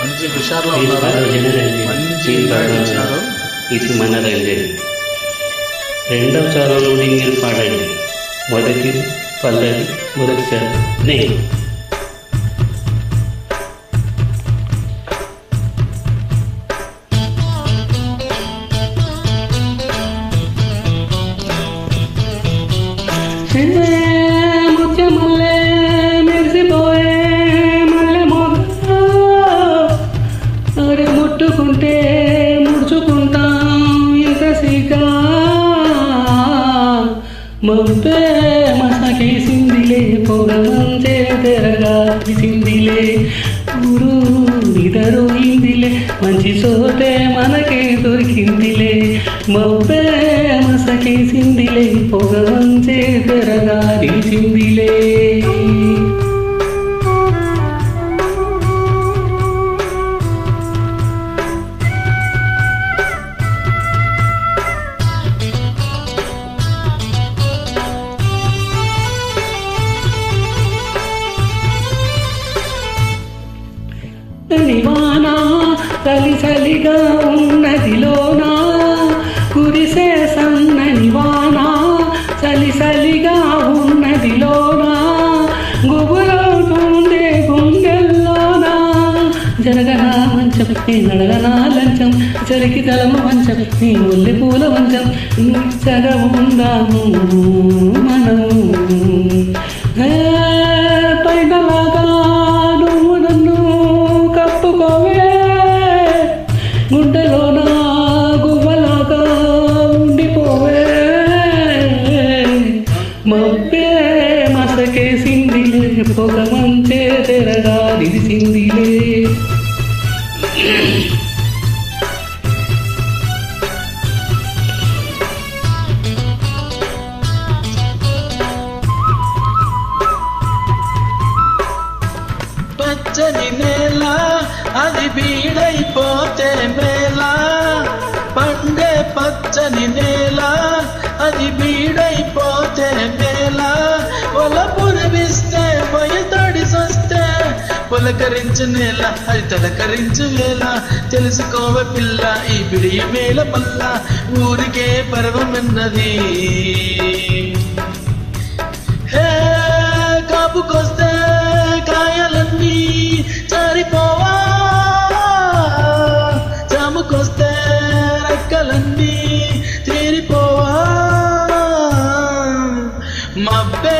మంచి హుషారులో ఉన్నారు. మంచి ఇచ్చినారు. ఇది మన రంజని. రెండవ చారంలో మీరు పాడండి. మొదటి పల్లవి, మొదటి చారం నేను. ముత్యమల్లె మెరిసిపోయే మల్లె మొగ్గ, అరే ముట్టుకుంటే ముడుచుకుంటాం ఇంతసిగా. మబ్బే మసకేసిందిలే, పొగ మంచే తెరగా తీసిందిలే, ఊరు నిదరోయిందిలే, మంచి చోటే మనకే దొరికిందిలే. మబ్బే మసకేసిందిలే, పొగ మంచే తెరగా తీసిందిలే. నివానా చలి చలిగా ఉన్నదిలోనా, కురిసే సన్నని వానా చలి చలిగా ఉన్నదిలోనా, గుబులవుతుండే గుండెల్లోనా. జరగనా మంచం నీ నడగనా లంచం, చలికి తలము మంచం నీ ముల్లి పూల మంచం, చగా ఉందాము మనము. పైనలాగా నువ్వు నన్ను కప్పుకోవే, గుండెలోన గువ్వలాగా ఉండిపోవే. మబ్బే మసకేసిందిలే, పొగ మంచే తెరగా నిలిచిందిలే. పచ్చని నేల అది బీడైపోతే మేళ, పండే పచ్చని నేల అది బీడైపోతే మేళ. ఒల పురివిస్తే పొయ్యి తడిసొస్తే పులకరించు నేల అది తలకరించు వేళ. తెలుసుకోవే పిల్ల ఈ బిడియ మేళ మల్ల, ఊరికే పర్వమన్నది. హే కాపుకొస్తే కాయలన్నీ జారిపోవా, జాముకొస్తే రెక్కలన్నీ తీరిపోవా. మబ్బే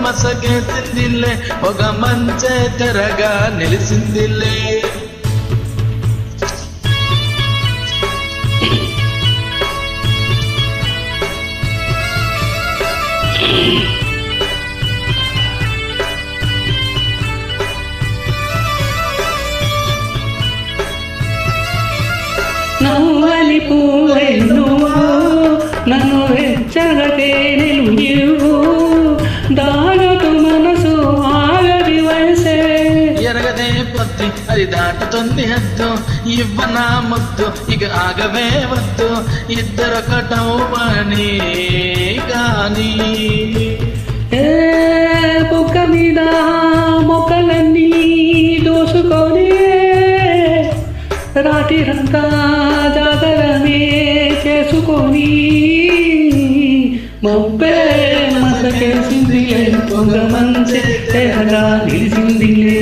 మసకేసిందిలే, ఒక మంచే తెరగా నిలిసిందిలే. నవ్వలి పూవై నువ్వు నన్ను వెచ్చగతే నిలువు, దాగదు మనసు ఆగది వయసే. ఎరగదే పొద్దు అది దాటుతుంది హద్దు, ఇవ్వనా ముద్దు ఇక ఆగవే వద్దు. ఇద్దరొకటవ్వని కానీ బుక్క మీద మొక్కలన్నీ దోసుకొని, రాత్రిరంతా జాగరమే చేసుకొని. మబ్బే మసకేసిందిలే, పొగ మంచే తెరగా నిలిచిందిలే,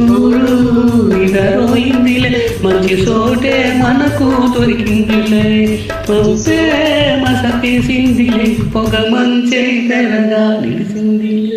ఊరు నిదరోయిందిలే, మంచి చోటే మనకు దొరికిందిలే. మబ్బే మసకేసిందిలే, పొగ మంచే తెరగా నిలిచిందిలే.